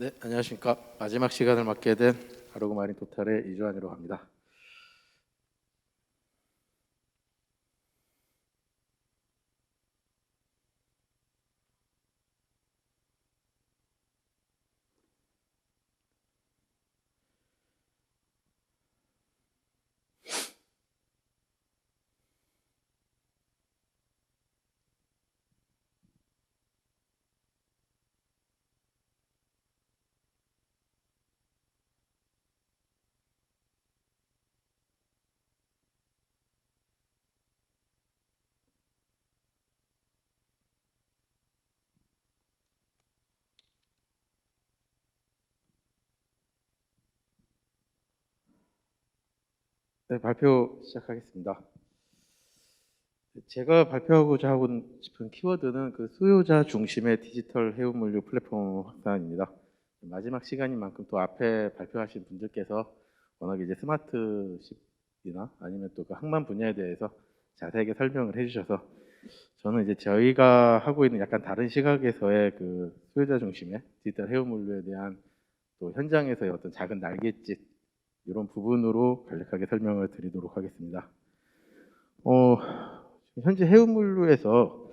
네, 안녕하십니까. 마지막 시간을 맡게 된 아르고 마린 토탈의 이주환이라고 합니다. 네, 발표 시작하겠습니다. 제가 발표하고자 하고 싶은 키워드는 그 수요자 중심의 디지털 해운물류 플랫폼 확산입니다. 마지막 시간인 만큼 또 앞에 발표하신 분들께서 워낙 이제 스마트십이나 아니면 또 그 항만 분야에 대해서 자세하게 설명을 해주셔서 저는 이제 저희가 하고 있는 약간 다른 시각에서의 그 수요자 중심의 디지털 해운물류에 대한 또 현장에서의 어떤 작은 날갯짓 이런 부분으로 간략하게 설명을 드리도록 하겠습니다. 현재 해운물류에서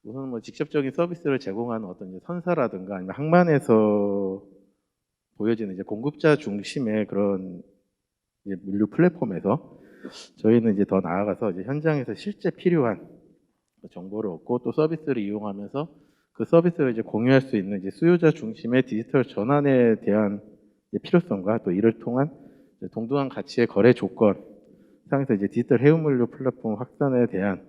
우선 뭐 직접적인 서비스를 제공하는 어떤 이제 선사라든가 아니면 항만에서 보여지는 이제 공급자 중심의 그런 이제 물류 플랫폼에서 저희는 이제 더 나아가서 이제 현장에서 실제 필요한 정보를 얻고 또 서비스를 이용하면서 그 서비스를 이제 공유할 수 있는 이제 수요자 중심의 디지털 전환에 대한 필요성과 또 이를 통한 동등한 가치의 거래 조건 상에서 이제 디지털 해운물류 플랫폼 확산에 대한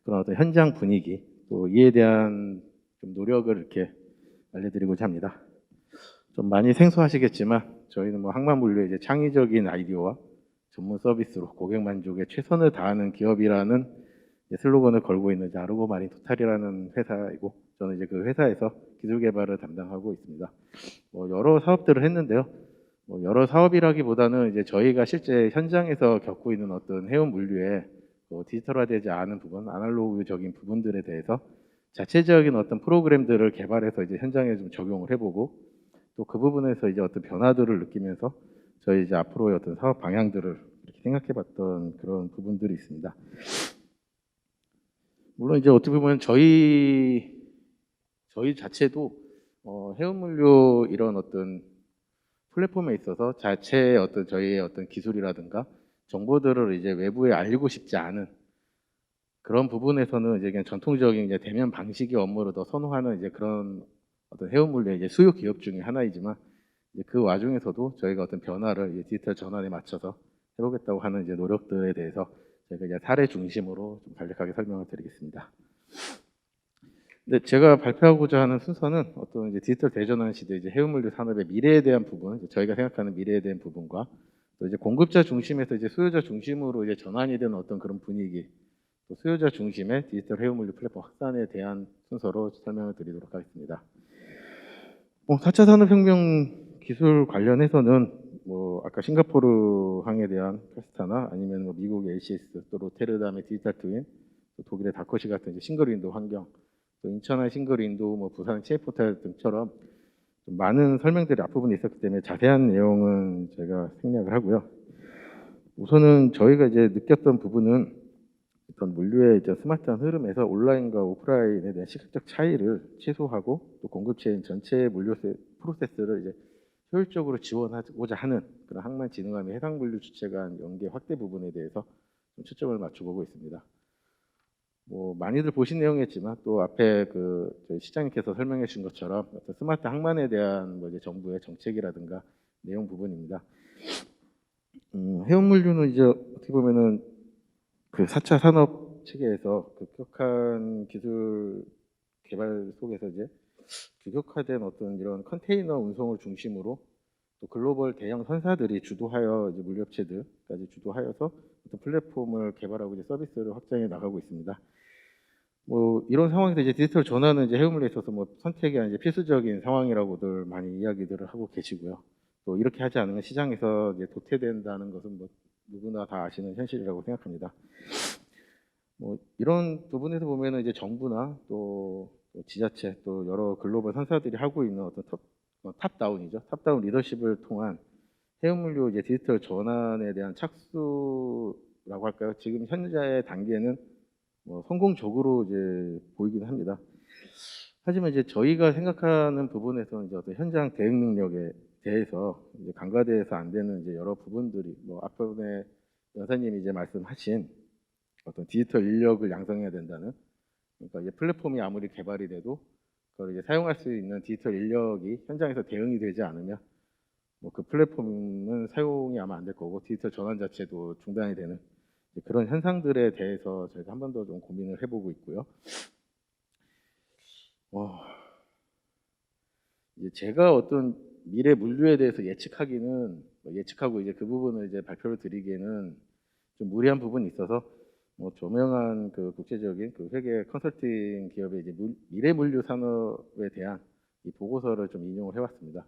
그런 어떤 현장 분위기 또 이에 대한 좀 노력을 이렇게 알려드리고자 합니다. 좀 많이 생소하시겠지만 저희는 뭐 항만물류의 이제 창의적인 아이디어와 전문 서비스로 고객 만족에 최선을 다하는 기업이라는 슬로건을 걸고 있는 아르고 마린 토탈이라는 회사이고 저는 이제 그 회사에서 기술 개발을 담당하고 있습니다. 뭐 여러 사업들을 했는데요. 뭐 여러 사업이라기보다는 이제 저희가 실제 현장에서 겪고 있는 어떤 해운 물류의 디지털화되지 않은 부분, 아날로그적인 부분들에 대해서 자체적인 어떤 프로그램들을 개발해서 이제 현장에 좀 적용을 해보고 또 그 부분에서 이제 어떤 변화들을 느끼면서 저희 이제 앞으로의 어떤 사업 방향들을 이렇게 생각해봤던 그런 부분들이 있습니다. 물론 이제 어떻게 보면 저희 자체도 해운물류 이런 어떤 플랫폼에 있어서 자체의 어떤 저희의 어떤 기술이라든가 정보들을 이제 외부에 알리고 싶지 않은 그런 부분에서는 이제 그냥 전통적인 이제 대면 방식의 업무를 더 선호하는 이제 그런 어떤 해운물류의 이제 수요 기업 중에 하나이지만 이제 그 와중에서도 저희가 어떤 변화를 이제 디지털 전환에 맞춰서 해보겠다고 하는 이제 노력들에 대해서 저희가 이제 사례 중심으로 좀 간략하게 설명을 드리겠습니다. 네, 제가 발표하고자 하는 순서는 어떤 이제 디지털 대전환 시대 이제 해운물류 산업의 미래에 대한 부분, 저희가 생각하는 미래에 대한 부분과 또 이제 공급자 중심에서 이제 수요자 중심으로 이제 전환이 되는 어떤 그런 분위기, 또 수요자 중심의 디지털 해운물류 플랫폼 확산에 대한 순서로 설명을 드리도록 하겠습니다. 4차 산업혁명 기술 관련해서는 뭐 아까 싱가포르 항에 대한 카스타나 아니면 뭐 미국의 LCS 또 로테르담의 디지털 트윈, 또 독일의 다코시 같은 이제 싱글 윈도 환경, 또 인천의 싱글 윈도, 뭐 부산 체이포탈 등처럼 좀 많은 설명들이 앞부분에 있었기 때문에 자세한 내용은 제가 생략을 하고요. 우선은 저희가 이제 느꼈던 부분은 어떤 물류의 이제 스마트한 흐름에서 온라인과 오프라인에 대한 시각적 차이를 최소화하고 또 공급체인 전체의 물류 프로세스를 이제 효율적으로 지원하고자 하는 그런 항만 진흥화 및 해상 물류 주체 간 연계 확대 부분에 대해서 좀 초점을 맞춰보고 있습니다. 뭐 많이들 보신 내용이었지만 또 앞에 그 저희 시장님께서 설명해 주신 것처럼 어떤 스마트 항만에 대한 뭐 이제 정부의 정책이라든가 내용 부분입니다. 해운물류는 이제 어떻게 보면은 그 4차 산업 체계에서 급격한 기술 개발 속에서 이제 규격화된 어떤 이런 컨테이너 운송을 중심으로 또 글로벌 대형 선사들이 주도하여 이제 물류업체들까지 주도하여서 어떤 플랫폼을 개발하고 이제 서비스를 확장해 나가고 있습니다. 뭐 이런 상황에서 이제 디지털 전환은 이제 해운물에 있어서 뭐 선택이 이제 필수적인 상황이라고들 많이 이야기들을 하고 계시고요. 또 이렇게 하지 않으면 시장에서 이제 도태된다는 것은 뭐 누구나 다 아시는 현실이라고 생각합니다. 뭐 이런 부분에서 보면은 이제 정부나 또 지자체 또 여러 글로벌 선사들이 하고 있는 어떤 탑다운이죠. 탑다운 리더십을 통한 해운물류 이제 디지털 전환에 대한 착수라고 할까요? 지금 현재의 단계는 뭐 성공적으로 이제 보이긴 합니다. 하지만 이제 저희가 생각하는 부분에서 이제 어떤 현장 대응 능력에 대해서 이제 간과돼서 안 되는 이제 여러 부분들이 뭐 앞부분에 여사님이 이제 말씀하신 어떤 디지털 인력을 양성해야 된다는, 그러니까 이제 플랫폼이 아무리 개발이 돼도 그걸 이제 사용할 수 있는 디지털 인력이 현장에서 대응이 되지 않으면 뭐 그 플랫폼은 사용이 아마 안 될 거고 디지털 전환 자체도 중단이 되는 그런 현상들에 대해서 저희가 한 번 더 좀 고민을 해보고 있고요. 이제 제가 어떤 미래 물류에 대해서 예측하기는 예측하고 이제 그 부분을 이제 발표를 드리기에는 좀 무리한 부분이 있어서 뭐 조명한 그 국제적인 그 회계 컨설팅 기업의 이제 미래 물류 산업에 대한 이 보고서를 좀 인용을 해왔습니다.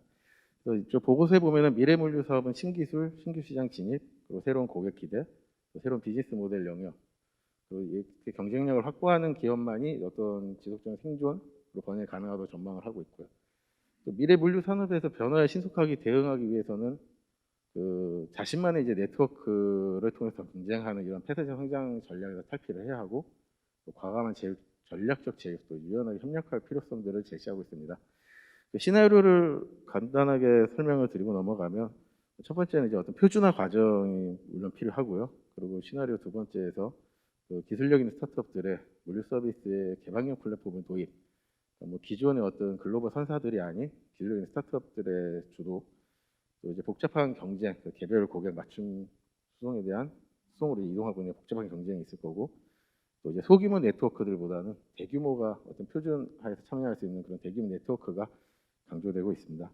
그래서 이쪽 보고서에 보면은 미래 물류 사업은 신기술, 신규 시장 진입, 그리고 새로운 고객 기대, 또 새로운 비즈니스 모델 영역, 그리고 이렇게 경쟁력을 확보하는 기업만이 어떤 지속적인 생존, 그리고 번영이 가능하다고 전망을 하고 있고요. 또 미래 물류 산업에서 변화에 신속하게 대응하기 위해서는 그 자신만의 이제 네트워크를 통해서 경쟁하는 이런 폐쇄적 성장 전략에서 탈피를 해야 하고, 또 과감한 전략적 제휴, 또 유연하게 협력할 필요성들을 제시하고 있습니다. 그 시나리오를 간단하게 설명을 드리고 넘어가면, 첫 번째는 이제 어떤 표준화 과정이 물론 필요하고요. 그리고 시나리오 두 번째에서 그 기술력 있는 스타트업들의 물류 서비스의 개방형 플랫폼을 도입, 뭐 기존의 어떤 글로벌 선사들이 아닌 기술력 있는 스타트업들의 주도, 또 이제 복잡한 경쟁, 그 개별 고객 맞춤 수송에 대한 수송으로 이동하고 있는 복잡한 경쟁이 있을 거고, 또 이제 소규모 네트워크들보다는 대규모가 어떤 표준화에서 참여할 수 있는 그런 대규모 네트워크가 강조되고 있습니다.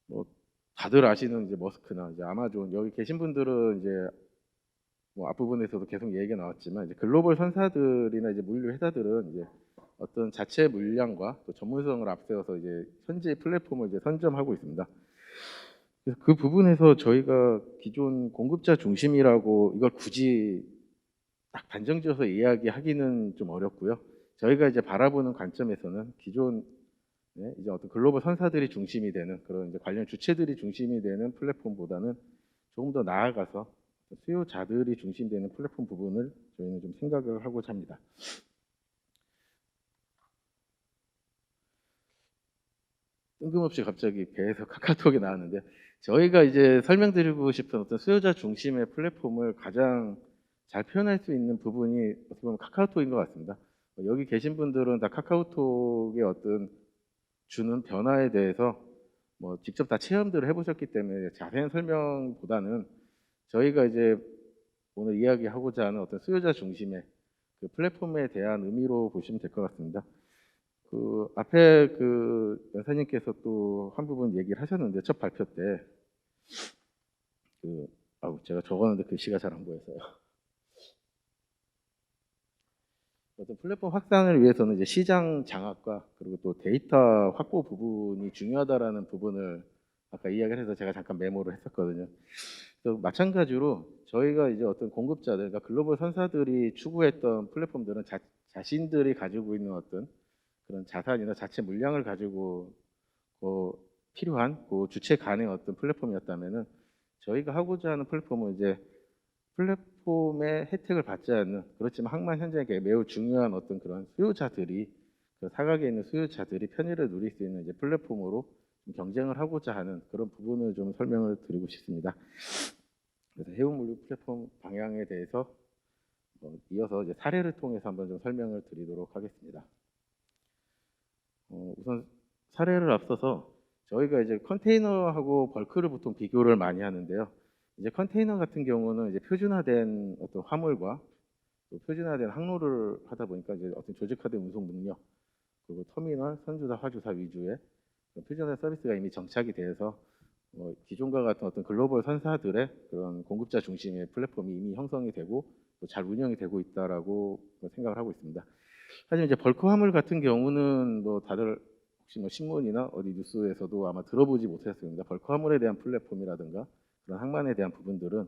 뭐 다들 아시는 이제 머스크나 이제 아마존, 여기 계신 분들은 이제 뭐 앞부분에서도 계속 얘기가 나왔지만 이제 글로벌 선사들이나 이제 물류 회사들은 이제 어떤 자체 물량과 또 전문성을 앞세워서 이제 현재 플랫폼을 이제 선점하고 있습니다. 그래서 그 부분에서 저희가 기존 공급자 중심이라고 이걸 굳이 딱 단정지어서 이야기하기는 좀 어렵고요. 저희가 이제 바라보는 관점에서는 기존 이제 어떤 글로벌 선사들이 중심이 되는 그런 이제 관련 주체들이 중심이 되는 플랫폼보다는 조금 더 나아가서 수요자들이 중심되는 플랫폼 부분을 저희는 좀 생각을 하고자 합니다. 뜬금없이 갑자기 배에서 카카오톡이 나왔는데, 저희가 이제 설명드리고 싶은 어떤 수요자 중심의 플랫폼을 가장 잘 표현할 수 있는 부분이 어떻게 보면 카카오톡인 것 같습니다. 여기 계신 분들은 다 카카오톡의 어떤 주는 변화에 대해서 뭐 직접 다 체험들을 해보셨기 때문에 자세한 설명보다는 저희가 이제 오늘 이야기하고자 하는 어떤 수요자 중심의 그 플랫폼에 대한 의미로 보시면 될 것 같습니다. 그 앞에 그 여사님께서 또 한 부분 얘기를 하셨는데, 첫 발표 때 그 제가 적었는데 글씨가 잘 안 보여서요. 어떤 플랫폼 확산을 위해서는 이제 시장 장악과 그리고 또 데이터 확보 부분이 중요하다라는 부분을 아까 이야기를 해서 제가 잠깐 메모를 했었거든요. 또 마찬가지로 저희가 이제 어떤 공급자들, 그러니까 글로벌 선사들이 추구했던 플랫폼들은 자신들이 가지고 있는 어떤 그런 자산이나 자체 물량을 가지고 필요한 그 주체 가능의 어떤 플랫폼이었다면은, 저희가 하고자 하는 플랫폼은 이제 플랫폼의 혜택을 받지 않는, 그렇지만 항만 현장에 매우 중요한 어떤 그런 수요자들이, 그 사각에 있는 수요자들이 편의를 누릴 수 있는 이제 플랫폼으로 경쟁을 하고자 하는 그런 부분을 좀 설명을 드리고 싶습니다. 그래서 해운물류 플랫폼 방향에 대해서 이어서 이제 사례를 통해서 한번 좀 설명을 드리도록 하겠습니다. 우선 사례를 앞서서 저희가 이제 컨테이너하고 벌크를 보통 비교를 많이 하는데요. 이제 컨테이너 같은 경우는 이제 표준화된 어떤 화물과 또 표준화된 항로를 하다 보니까 이제 어떤 조직화된 운송 능력, 그리고 터미널, 선주사, 화주사 위주의 표준화 서비스가 이미 정착이 되어서 기존과 같은 어떤 글로벌 선사들의 그런 공급자 중심의 플랫폼이 이미 형성이 되고 또 잘 운영이 되고 있다라고 생각을 하고 있습니다. 하지만 이제 벌크 화물 같은 경우는 뭐 다들 혹시 뭐 신문이나 어디 뉴스에서도 아마 들어보지 못했습니다. 벌크 화물에 대한 플랫폼이라든가 그런 항만에 대한 부분들은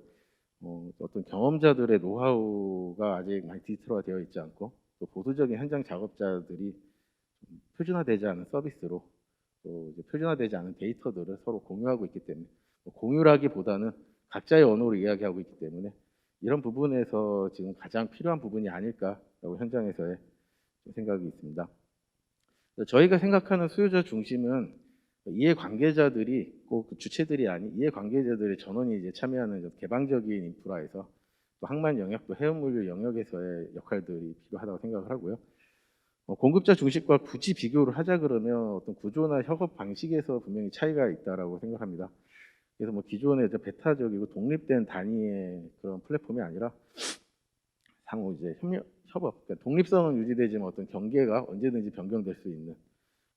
어떤 경험자들의 노하우가 아직 많이 디지털화되어 있지 않고, 또 보수적인 현장 작업자들이 표준화되지 않은 서비스로 또 이제 표준화되지 않은 데이터들을 서로 공유하고 있기 때문에 공유라기보다는 각자의 언어로 이야기하고 있기 때문에 이런 부분에서 지금 가장 필요한 부분이 아닐까라고 현장에서의 생각이 있습니다. 저희가 생각하는 수요자 중심은 이해관계자들이 꼭 주체들이 아닌 이해관계자들의 전원이 이제 참여하는 개방적인 인프라에서 또 항만 영역, 또 해운물류 영역에서의 역할들이 필요하다고 생각을 하고요. 공급자 중심과 굳이 비교를 하자 그러면 어떤 구조나 협업 방식에서 분명히 차이가 있다라고 생각합니다. 그래서 뭐 기존의 배타적이고 독립된 단위의 그런 플랫폼이 아니라 상호 이제 협업, 그러니까 독립성은 유지되지만 어떤 경계가 언제든지 변경될 수 있는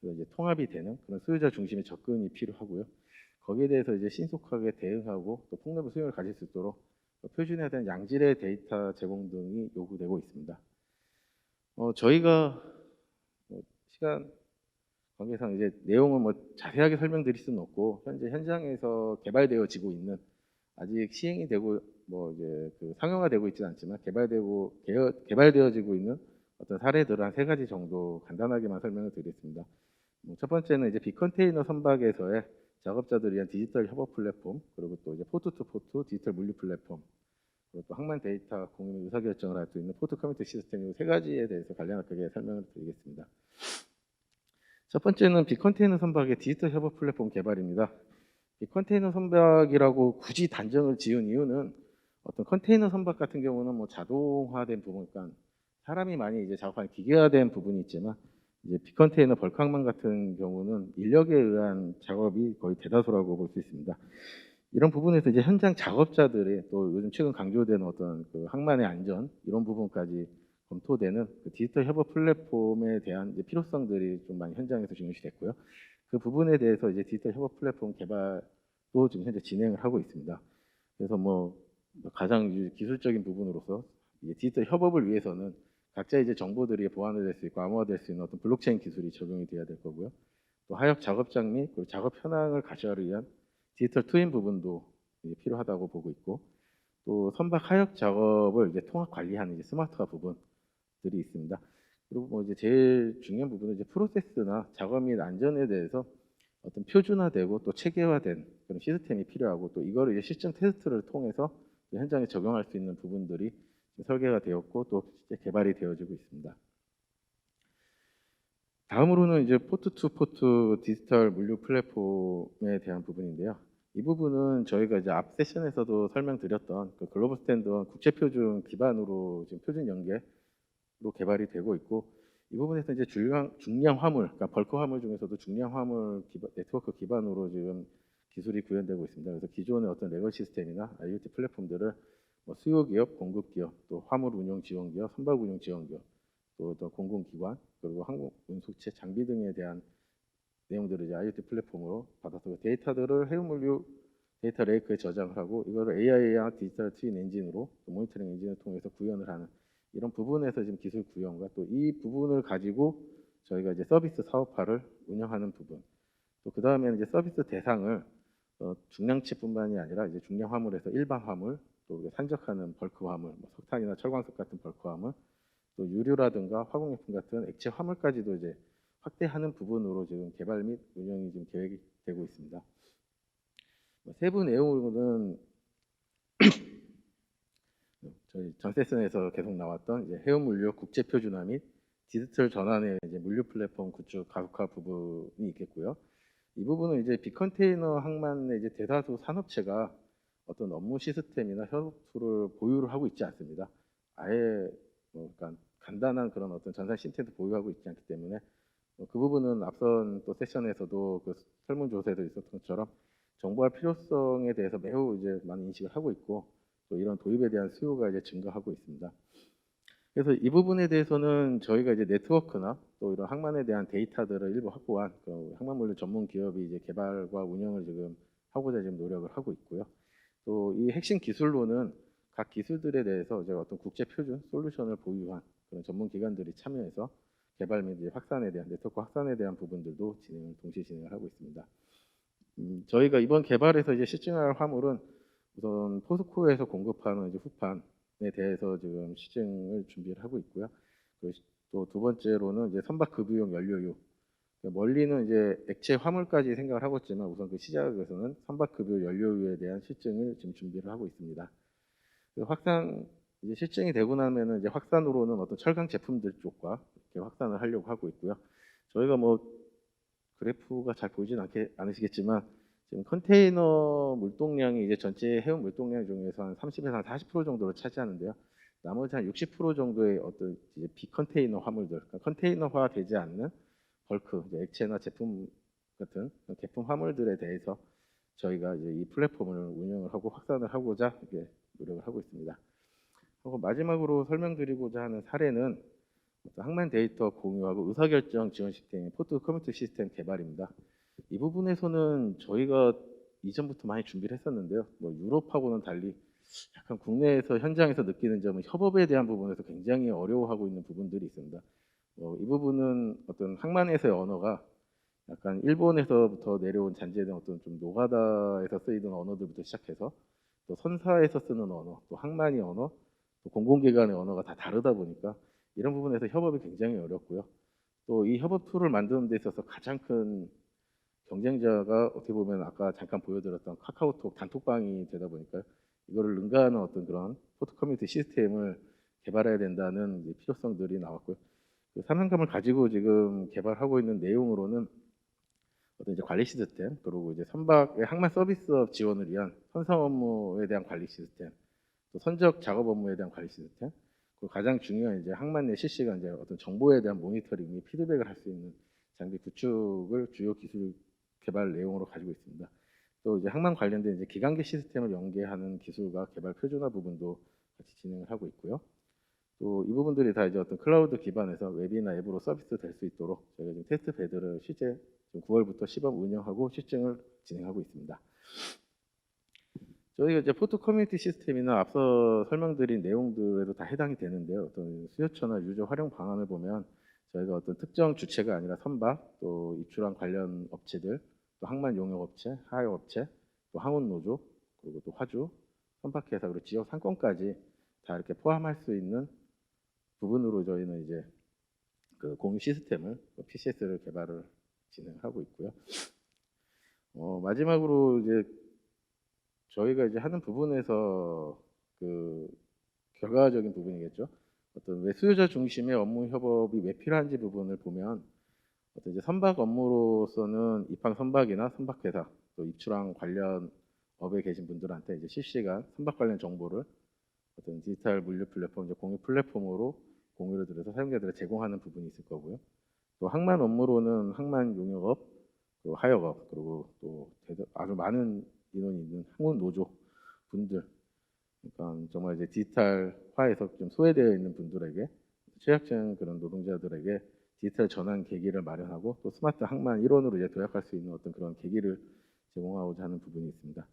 이제 통합이 되는 그런 수요자 중심의 접근이 필요하고요. 거기에 대해서 이제 신속하게 대응하고 또 폭넓은 수용을 가질 수 있도록 표준에 대한 양질의 데이터 제공 등이 요구되고 있습니다. 저희가 시간 관계상 이제 내용을 뭐 자세하게 설명드릴 수는 없고 현재 현장에서 개발되어지고 있는 아직 시행이 되고 뭐 이제 그 상용화되고 있지는 않지만 개발되어지고 있는 어떤 사례들 한 3가지 정도 간단하게만 설명을 드리겠습니다. 첫 번째는 이제 빅컨테이너 선박에서의 작업자들을 위한 디지털 협업 플랫폼, 그리고 또 이제 포트2포트 디지털 물류 플랫폼, 그리고 또 항만 데이터 공유 의사결정을 할 수 있는 포트 커뮤니티 시스템, 이 3가지에 대해서 간략하게 설명을 드리겠습니다. 첫 번째는 빅컨테이너 선박의 디지털 협업 플랫폼 개발입니다. 이 컨테이너 선박이라고 굳이 단정을 지은 이유는 어떤 컨테이너 선박 같은 경우는 뭐 자동화된 부분, 그러니까 사람이 많이 이제 작업하는 기계화된 부분이 있지만 이제 빅컨테이너 벌크항만 같은 경우는 인력에 의한 작업이 거의 대다수라고 볼 수 있습니다. 이런 부분에서 이제 현장 작업자들의 또 요즘 최근 강조되는 어떤 그 항만의 안전 이런 부분까지 검토되는 그 디지털 협업 플랫폼에 대한 이제 필요성들이 좀 많이 현장에서 중요시 됐고요. 그 부분에 대해서 이제 디지털 협업 플랫폼 개발도 지금 현재 진행을 하고 있습니다. 그래서 뭐 가장 기술적인 부분으로서 디지털 협업을 위해서는 각자 이제 정보들이 보안화될 수 있고 암호화될 수 있는 어떤 블록체인 기술이 적용이 돼야 될 거고요. 또 하역 작업장 및 작업 현황을 가시화를 위한 디지털 트윈 부분도 필요하다고 보고 있고, 또 선박 하역 작업을 이제 통합 관리하는 이제 스마트화 부분들이 있습니다. 그리고 뭐 이제 제일 중요한 부분은 이제 프로세스나 작업 및 안전에 대해서 어떤 표준화되고 또 체계화된 그런 시스템이 필요하고, 또 이거를 이제 시스템 테스트를 통해서 현장에 적용할 수 있는 부분들이 설계가 되었고 또 실제 개발이 되어지고 있습니다. 다음으로는 이제 포트2포트 디지털 물류 플랫폼에 대한 부분인데요. 이 부분은 저희가 이제 앞 세션에서도 설명드렸던 그 글로벌 스탠더드 국제 표준 기반으로 지금 표준 연계로 개발이 되고 있고, 이 부분에서 이제 중량 화물, 그러니까 벌크 화물 중에서도 중량 화물 네트워크 기반으로 지금 기술이 구현되고 있습니다. 그래서 기존의 어떤 레거 시스템이나 IoT 플랫폼들을 뭐 수요 기업, 공급 기업, 또 화물 운용 지원 기업, 선박 운용 지원 기업, 또 공공기관, 그리고 항공 운수체, 장비 등에 대한 내용들을 이제 IoT 플랫폼으로 받아서 그 데이터들을 해운물류 데이터 레이크에 저장을 하고 이거를 AI와 디지털 트윈 엔진으로 모니터링 엔진을 통해서 구현을 하는 이런 부분에서 지금 기술 구현과 또 이 부분을 가지고 저희가 이제 서비스 사업화를 운영하는 부분, 또 그 다음에는 이제 서비스 대상을 중량치뿐만이 아니라 이제 중량 화물에서 일반 화물, 또 우리가 산적하는 벌크 화물, 뭐 석탄이나 철광석 같은 벌크 화물, 또 유류라든가 화공예품 같은 액체 화물까지도 이제 확대하는 부분으로 지금 개발 및 운영이 지금 계획이 되고 있습니다. 세부 내용으로는 저희 전 세션에서 계속 나왔던 이제 해운물류 국제 표준화 및 디지털 전환의 이제 물류 플랫폼 구축 가속화 부분이 있겠고요. 이 부분은 이제 빅컨테이너 항만의 이제 대다수 산업체가 어떤 업무 시스템이나 협업 툴을 보유를 하고 있지 않습니다. 아예 뭐 그러니까 간단한 그런 어떤 전산 시스템도 보유하고 있지 않기 때문에 그 부분은 앞선 또 세션에서도 그 설문조사에도 있었던 것처럼 정보화 필요성에 대해서 매우 이제 많은 인식을 하고 있고, 또 이런 도입에 대한 수요가 이제 증가하고 있습니다. 그래서 이 부분에 대해서는 저희가 이제 네트워크나 또 이런 항만에 대한 데이터들을 일부 확보한 그 항만물류 전문 기업이 이제 개발과 운영을 지금 하고자 지금 노력을 하고 있고요. 또 이 핵심 기술로는 각 기술들에 대해서 이제 어떤 국제 표준 솔루션을 보유한 그런 전문 기관들이 참여해서 개발 및 확산에 대한 네트워크 확산에 대한 부분들도 동시에 진행을 하고 있습니다. 저희가 이번 개발에서 이제 시증할 화물은 우선 포스코에서 공급하는 이제 후판에 대해서 지금 시증을 준비를 하고 있고요. 또 두 번째로는 이제 선박급유용 연료유. 멀리는 이제 액체 화물까지 생각을 하고 있지만 우선 그 시작에서는 선박급유 연료유에 대한 실증을 지금 준비를 하고 있습니다. 이제 실증이 되고 나면은 이제 확산으로는 어떤 철강 제품들 쪽과 이렇게 확산을 하려고 하고 있고요. 저희가 뭐 그래프가 잘 보이진 않으시겠지만 지금 컨테이너 물동량이 이제 전체 해운 물동량 중에서 한 30에서 한 40% 정도를 차지하는데요. 나머지 한 60% 정도의 어떤 이제 비컨테이너 화물들, 그러니까 컨테이너화 되지 않는 벌크, 이제 액체나 제품 같은 제품 화물들에 대해서 저희가 이제 이 플랫폼을 운영을 하고 확산을 하고자 이렇게 노력을 하고 있습니다. 그리고 마지막으로 설명드리고자 하는 사례는 항만 데이터 공유하고 의사결정 지원 시스템인 포트 커뮤니티 시스템 개발입니다. 이 부분에서는 저희가 이전부터 많이 준비를 했었는데요. 뭐 유럽하고는 달리 약간 국내에서 현장에서 느끼는 점은 협업에 대한 부분에서 굉장히 어려워하고 있는 부분들이 있습니다. 이 부분은 어떤 항만에서의 언어가 약간 일본에서부터 내려온 잔재된 어떤 좀 노가다에서 쓰이던 언어들부터 시작해서 또 선사에서 쓰는 언어, 또 항만이 언어, 또 공공기관의 언어가 다 다르다 보니까 이런 부분에서 협업이 굉장히 어렵고요. 또 이 협업 툴을 만드는 데 있어서 가장 큰 경쟁자가 어떻게 보면 아까 잠깐 보여드렸던 카카오톡 단톡방이 되다 보니까 이거를 능가하는 어떤 그런 포트 커뮤니티 시스템을 개발해야 된다는 필요성들이 나왔고요. 그 사명감을 가지고 지금 개발하고 있는 내용으로는 어떤 이제 관리 시스템, 그리고 이제 선박의 항만 서비스업 지원을 위한 선상 업무에 대한 관리 시스템, 또 선적 작업 업무에 대한 관리 시스템, 그리고 가장 중요한 이제 항만 내 실시간 이제 어떤 정보에 대한 모니터링 및 피드백을 할 수 있는 장비 구축을 주요 기술 개발 내용으로 가지고 있습니다. 또 이제 항만 관련된 이제 기관계 시스템을 연계하는 기술과 개발 표준화 부분도 같이 진행을 하고 있고요. 또 이 부분들이 다 이제 어떤 클라우드 기반에서 웹이나 앱으로 서비스 될 수 있도록 저희가 지금 테스트 베드를 실제 9월부터 시범 운영하고 실증을 진행하고 있습니다. 저희가 이제 포트 커뮤니티 시스템이나 앞서 설명드린 내용들에도 다 해당이 되는데요. 어떤 수요처나 유저 활용 방안을 보면 저희가 어떤 특정 주체가 아니라 선박, 또 입출항 관련 업체들, 또 항만 용역 업체, 하역 업체, 또 항운 노조, 그리고 또 화주, 선박회사, 그리고 지역 상권까지 다 이렇게 포함할 수 있는 부분으로 저희는 이제 그 공유 시스템을 PCS를 개발을 진행하고 있고요. 마지막으로 이제 저희가 이제 하는 부분에서 그 결과적인 부분이겠죠. 어떤 왜 수요자 중심의 업무 협업이 왜 필요한지 부분을 보면 어떤 이제 선박 업무로서는 입항 선박이나 선박회사 또 입출항 관련 업에 계신 분들한테 이제 실시간 선박 관련 정보를 어떤 디지털 물류 플랫폼, 이제 공유 플랫폼으로 공유를 들여서 사용자들에 제공하는 부분이 있을 거고요. 또 항만 업무로는 항만 용역업, 그리고 하역업, 그리고 또 아주 많은 인원이 있는 항운 노조 분들, 그러니까 정말 이제 디지털화에서 좀 소외되어 있는 분들에게 취약층 그런 노동자들에게 디지털 전환 계기를 마련하고 또 스마트 항만 일원으로 이제 도약할 수 있는 어떤 그런 계기를 제공하고자 하는 부분이 있습니다.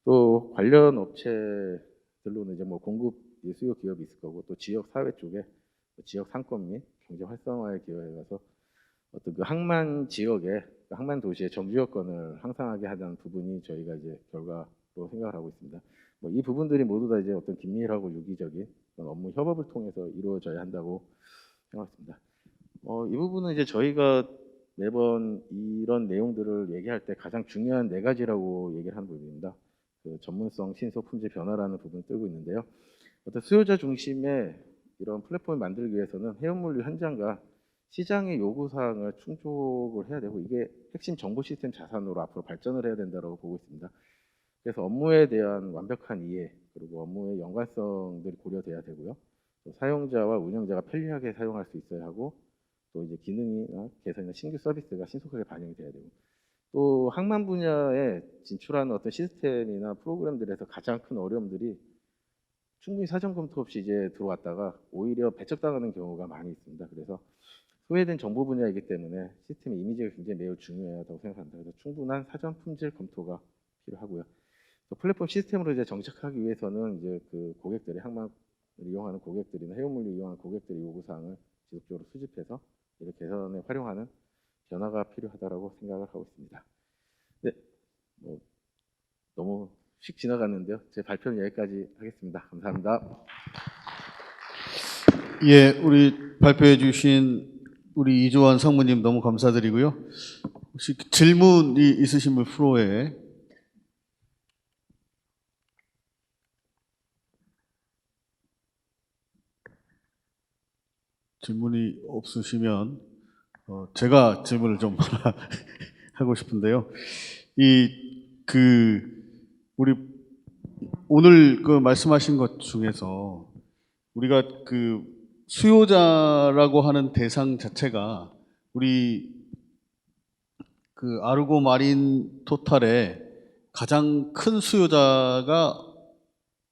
또 관련 업체들로는 이제 뭐 공급 수요 기업이 있을 거고 또 지역 사회 쪽에 지역 상권 및 경제 활성화에 기여해서 어떤 그 항만 지역의 항만 도시의 정주여건을 향상하게 하는 부분이 저희가 이제 결과로 생각을 하고 있습니다. 뭐 이 부분들이 모두 다 이제 어떤 긴밀하고 유기적인 업무 협업을 통해서 이루어져야 한다고 생각합니다. 이 부분은 이제 저희가 매번 이런 내용들을 얘기할 때 가장 중요한 네 가지라고 얘기를 하는 부분입니다. 그 전문성, 신속, 품질, 변화라는 부분을 들고 있는데요. 어떤 수요자 중심의 이런 플랫폼을 만들기 위해서는 해운물류 현장과 시장의 요구사항을 충족을 해야 되고 이게 핵심 정보 시스템 자산으로 앞으로 발전을 해야 된다고 보고 있습니다. 그래서 업무에 대한 완벽한 이해 그리고 업무의 연관성들이 고려돼야 되고요. 또 사용자와 운영자가 편리하게 사용할 수 있어야 하고 또 이제 기능이나 개선이나 신규 서비스가 신속하게 반영이 돼야 되고 또 항만 분야에 진출하는 어떤 시스템이나 프로그램들에서 가장 큰 어려움들이 충분히 사전 검토 없이 이제 들어왔다가 오히려 배척당하는 경우가 많이 있습니다. 그래서 소외된 정보 분야이기 때문에 시스템의 이미지가 굉장히 매우 중요하다고 생각합니다. 그래서 충분한 사전 품질 검토가 필요하고요. 또 플랫폼 시스템으로 이제 정착하기 위해서는 이제 그 고객들이 항만을 이용하는 고객들이나 해운물을 이용하는 고객들의 요구사항을 지속적으로 수집해서 이렇게 개선에 활용하는 변화가 필요하다고 생각을 하고 있습니다. 네, 뭐 너무 휙 지나갔는데요. 제 발표는 여기까지 하겠습니다. 감사합니다. 예, 우리 발표해 주신 우리 이조환 상무님 너무 감사드리고요. 혹시 질문이 있으신 분 프로에 질문이 없으시면 제가 질문을 좀 하나 하고 싶은데요. 우리 오늘 그 말씀하신 것 중에서 우리가 그 수요자라고 하는 대상 자체가 우리 그 아르고 마린 토탈의 가장 큰 수요자가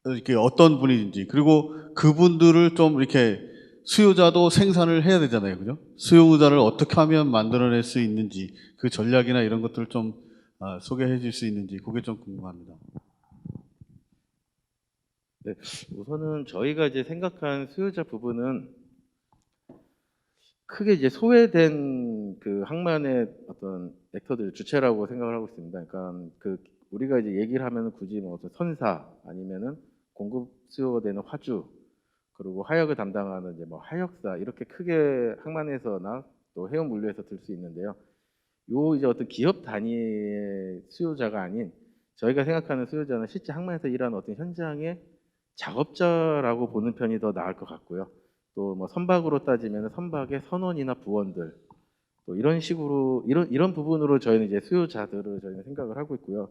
이렇게 어떤 분인지, 그리고 그분들을 좀 이렇게 수요자도 생산을 해야 되잖아요. 그죠? 수요자를 어떻게 하면 만들어낼 수 있는지 그 전략이나 이런 것들을 좀 소개해 줄 수 있는지 그게 좀 궁금합니다. 네, 우선은 저희가 이제 생각한 수요자 부분은 크게 이제 소외된 그 항만의 어떤 액터들 주체라고 생각을 하고 있습니다. 그러니까 그 우리가 이제 얘기를 하면 굳이 뭐 선사 아니면은 공급 수요가 되는 화주, 그리고 하역을 담당하는 이제 뭐 하역사, 이렇게 크게 항만에서나 또 해운 물류에서 들 수 있는데요. 요 이제 어떤 기업 단위의 수요자가 아닌 저희가 생각하는 수요자는 실제 항만에서 일하는 어떤 현장의 작업자라고 보는 편이 더 나을 것 같고요. 또 뭐 선박으로 따지면 선박의 선원이나 부원들, 또 이런 식으로 이런 부분으로 저희는 이제 수요자들을 저희는 생각을 하고 있고요.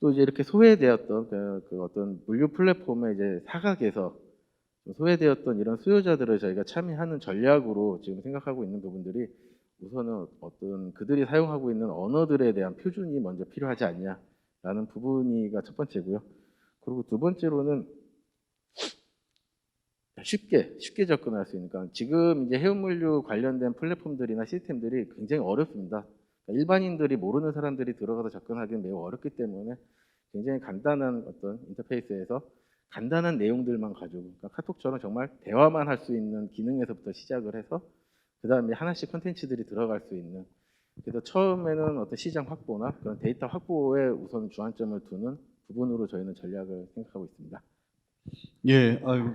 또 이제 이렇게 소외되었던 그 어떤 물류 플랫폼의 이제 사각에서 소외되었던 이런 수요자들을 저희가 참여하는 전략으로 지금 생각하고 있는 부분들이, 우선은 어떤 그들이 사용하고 있는 언어들에 대한 표준이 먼저 필요하지 않냐라는 부분이가 첫 번째고요. 그리고 두 번째로는 쉽게 접근할 수 있는, 그러니까 지금 이제 해운물류 관련된 플랫폼들이나 시스템들이 굉장히 어렵습니다. 그러니까 일반인들이 모르는 사람들이 들어가서 접근하기는 매우 어렵기 때문에 굉장히 간단한 어떤 인터페이스에서 간단한 내용들만 가지고, 그러니까 카톡처럼 정말 대화만 할 수 있는 기능에서부터 시작을 해서 그 다음에 하나씩 컨텐츠들이 들어갈 수 있는, 그래서 처음에는 어떤 시장 확보나 그런 데이터 확보에 우선 주안점을 두는 부분으로 저희는 전략을 생각하고 있습니다. 예, 아유,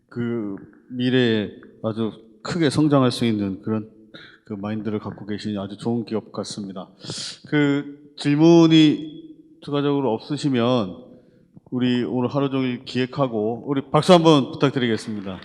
그 미래에 아주 크게 성장할 수 있는 그런 그 마인드를 갖고 계신 아주 좋은 기업 같습니다. 그 질문이 추가적으로 없으시면 우리 오늘 하루 종일 기획하고 우리 박수 한번 부탁드리겠습니다.